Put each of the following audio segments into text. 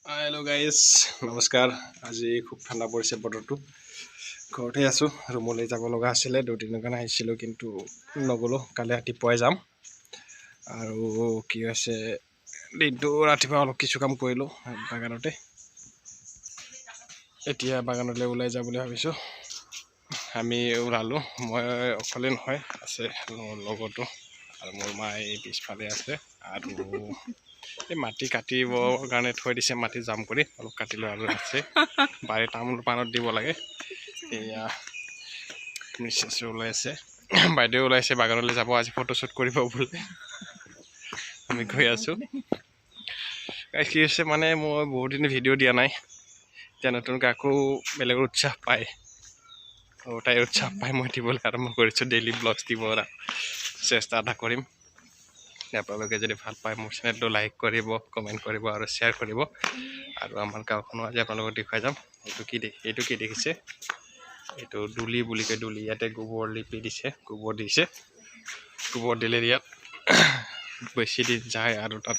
Hello guys नमस्कार। আজি খুব ঠাণ্ডা পৰিছে বতৰটো। ঘৰতে আছো। ৰুমলৈ যাব লগা আছিল, দুদিনৰ কাৰণে আহিছিলোঁ কিন্তু নগলো। কালি ৰাতিপুৱাই যাম। আৰু কি হৈছে দিনটো ৰাতিপুৱা অলপ কিছু কাম কৰিলোঁ বাগানতে। এতিয়া বাগানলৈ ওলাই যাম বুলি ভাবিছোঁ। আমি ওলালোঁ, মই অকলে নহয়, আছে মোৰ লগতো আৰু মোৰ মায়ে পিছফালে আছে। আৰু এই মাটি কাটিবৰ কাৰণে থৈ দিছে, মাটি জাম কৰি অলপ কাটি লৈ আৰু আছে বাৰী তামোল পাণত দিব লাগে। এয়া মিছেছ ওলাই আছে, বাইদেউ ওলাইছে বাগানলৈ যাব, আজি ফটোশ্বুট কৰিব বোলে। আমি গৈ আছোঁ। কি হৈছে মানে মই বহুত দিন ভিডিঅ' দিয়া নাই, এতিয়া নতুনকৈ আকৌ বেলেগৰ উৎসাহ পায়, তাইৰ উৎসাহ পাই মই দিবলৈ আৰম্ভ কৰিছোঁ। ডেইলি ব্লগছ দিব চেষ্টা এটা কৰিম। আপোনালোকে যদি ভাল পায় মোৰ চেনেলটো লাইক কৰিব, কমেণ্ট কৰিব আৰু শ্বেয়াৰ কৰিব। আৰু আমাৰ গাঁওখনো আজি আপোনালোকক দেখুৱাই যাম। এইটো কি দেখিছে, এইটো দুলি বুলি কয়। দুলি ইয়াতে গোবৰ লিপি দিছে, গোবৰ দিছে। গোবৰ দিলে ইয়াত বেছি দিন যায় আৰু তাত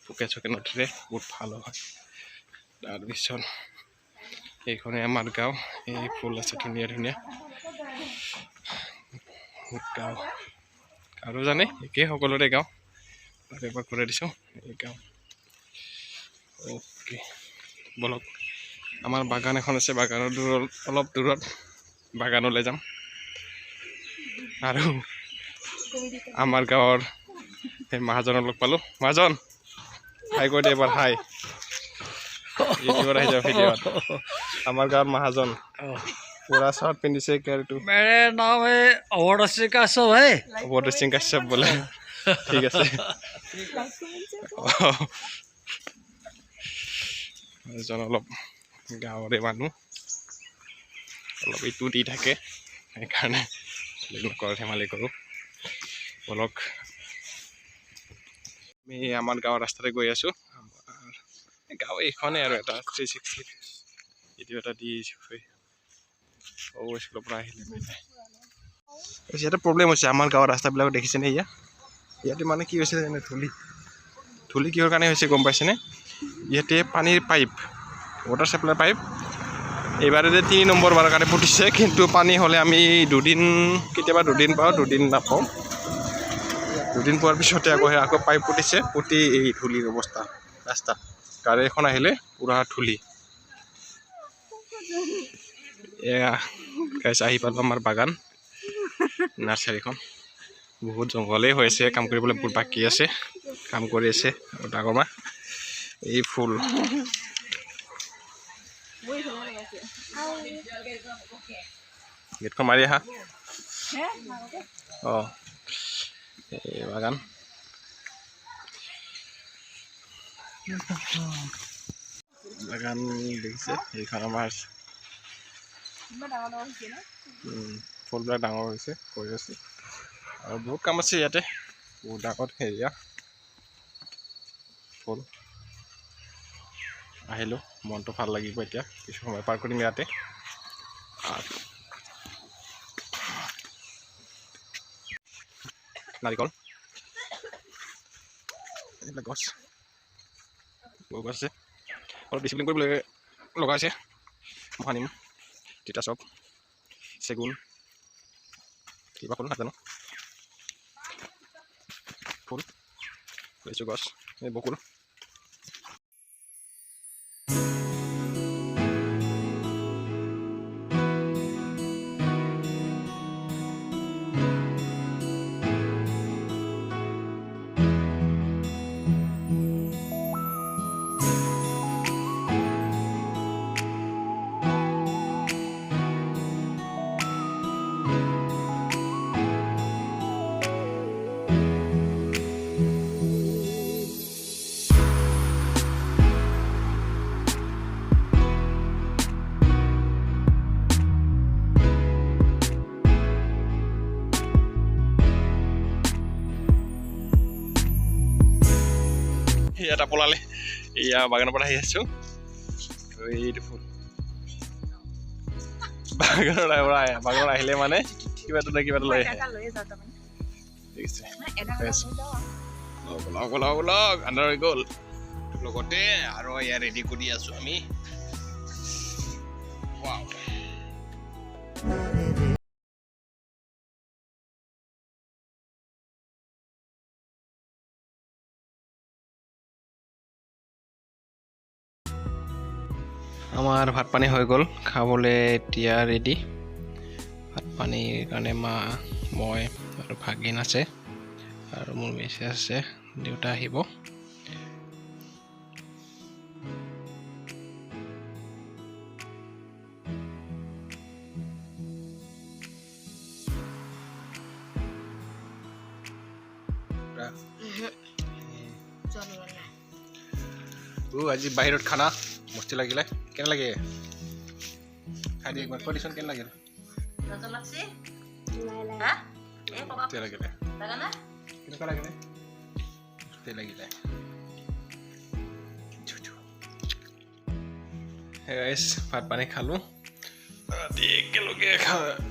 পোকে চোকে নধৰে, বহুত ভাল হয়। তাৰপিছত এইখনে আমাৰ গাঁও। এই ফুল আছে ধুনীয়া ধুনীয়া গাঁও। আৰু জানে একেই সকলোৰে গাঁও, এবাৰ কৰি দিছোঁ এই গাঁও। অ'কে বলক, আমাৰ বাগান এখন আছে, বাগানৰ অলপ দূৰত বাগানলৈ যাম। আৰু আমাৰ গাঁৱৰ সেই মহাজনক লগ পালোঁ। মহাজন হাই কৈ দে এবাৰ, হাই। ইউটিউবত আহি যাওঁ ভিডিঅ'ত। আমাৰ গাঁৱৰ মহাজন पूरा शर्ट पिंधिছে কেৰটো। मेरे नाम है अवध सिंह काश्यप है। अवध सिंह काश्यप बोले, ठीक আছে। এজন অলপ গাঁৱৰে মানুহ, অলপ ইটো দি থাকে, সেইকাৰণে নকৰোঁ, ধেমালি কৰোঁ। বলক আমি আমাৰ গাঁৱৰ ৰাস্তাতে গৈ আছোঁ। আমাৰ গাঁও এইখনে আৰু এটা 360 ভিডিঅ' এটা দি স্কুলৰ পৰা আহিলে ইয়াতে প্ৰব্লেম হৈছে। আমাৰ গাঁৱৰ ৰাস্তাবিলাক দেখিছেনে? ইয়াতে মানে কি হৈছে জানে, ধূলি কিহৰ কাৰণে হৈছে গম পাইছেনে? ইয়াতে পানীৰ পাইপ, ৱাটাৰ চাপ্লাই পাইপ এইবাৰে 3 নম্বৰ বাৰৰ কাৰণে পুতিছে, কিন্তু পানী হ'লে আমি কেতিয়াবা দুদিন পাওঁ, দুদিন নাপাওঁ। দুদিন পোৱাৰ পিছতে আকৌ পাইপ পুতিছে, পুতি এই ধূলিৰ অৱস্থা। ৰাস্তা গাড়ী এখন আহিলে পুৰা ধূলি। এয়া গাইছ, আহি পালোঁ আমাৰ বাগান নাৰ্চাৰীখন। বহুত জংঘলেই হৈ আছে, কাম কৰিবলৈ বহুত বাকী আছে, কাম কৰি আছে ডাঙৰ মা। এই ফুল গেটখন মাৰি আহা। অঁ এই বাগান দেখিছে, এইখন আমাৰ ফুলবিলাক ডাঙৰ হৈছে, কৰি আছে। আৰু বহুত কাম আছে ইয়াতে, বহুত ডাঙৰ এৰিয়া। ফুল আহিলোঁ, মনটো ভাল লাগিব এতিয়া, কিছু সময় পাৰ কৰিম ইয়াতে। নাৰিকল, এইবিলাক গছ আছে, অলপ ডিচিপ্লিন কৰিবলৈ লগাইছে। মহানিম, তিতা চব, চেগুন, কিবা ফুল নাজানো, ফুল লেচু গছ, এই বকুল। এটা পলালে, এয়া বাগানৰ পৰা আহি আছোঁ। এইটো ফুল বাগানত আহিলে মানে কিবা এটা লৈ আহে। ঠিক আছে, আন্ধাৰ হৈ গ'ল, লগতে আৰু ইয়াৰ ৰেডি কৰি আছো আমি ওয়াও আমাৰ ভাত পানী হৈ গ'ল খাবলৈ এতিয়া ৰেডি ভাত পানীৰ কাৰণে মা মই আৰু ভাগিন আছে আৰু মোৰ মেছেজ আছে দেউতা আহিব আজি বাহিৰত খানা মস্তি লাগিলে কেনে লাগে খাই দি একবাৰ কণ্ডিশ্যন কেনে লাগিল মস্তি লাগিলে কেনেকুৱা লাগিলে মস্তি লাগিলে গাইছ ভাত পানী খালোঁ ৰাতি একেলগে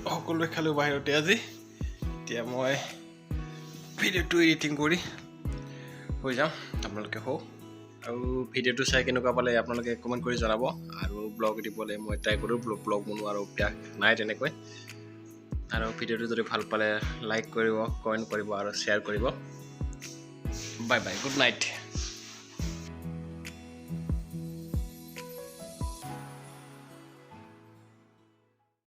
সকলোৱে খালোঁ বাহিৰতে আজি এতিয়া মই ভিডিঅ'টো এডিটিং কৰি হৈ যাম আপোনালোকে হওক আৰু ভিডিঅ'টো চাই কেনেকুৱা পালে আপোনালোকে কমেণ্ট কৰি জনাব আৰু ব্লগ দিবলৈ মই ট্ৰাই কৰোঁ ব্লগ বনোৱাৰ অভ্যাস নাই তেনেকৈ আৰু ভিডিঅ'টো যদি ভাল পালে লাইক কৰিব কমেণ্ট কৰিব আৰু শ্বেয়াৰ কৰিব বাই বাই গুড নাইট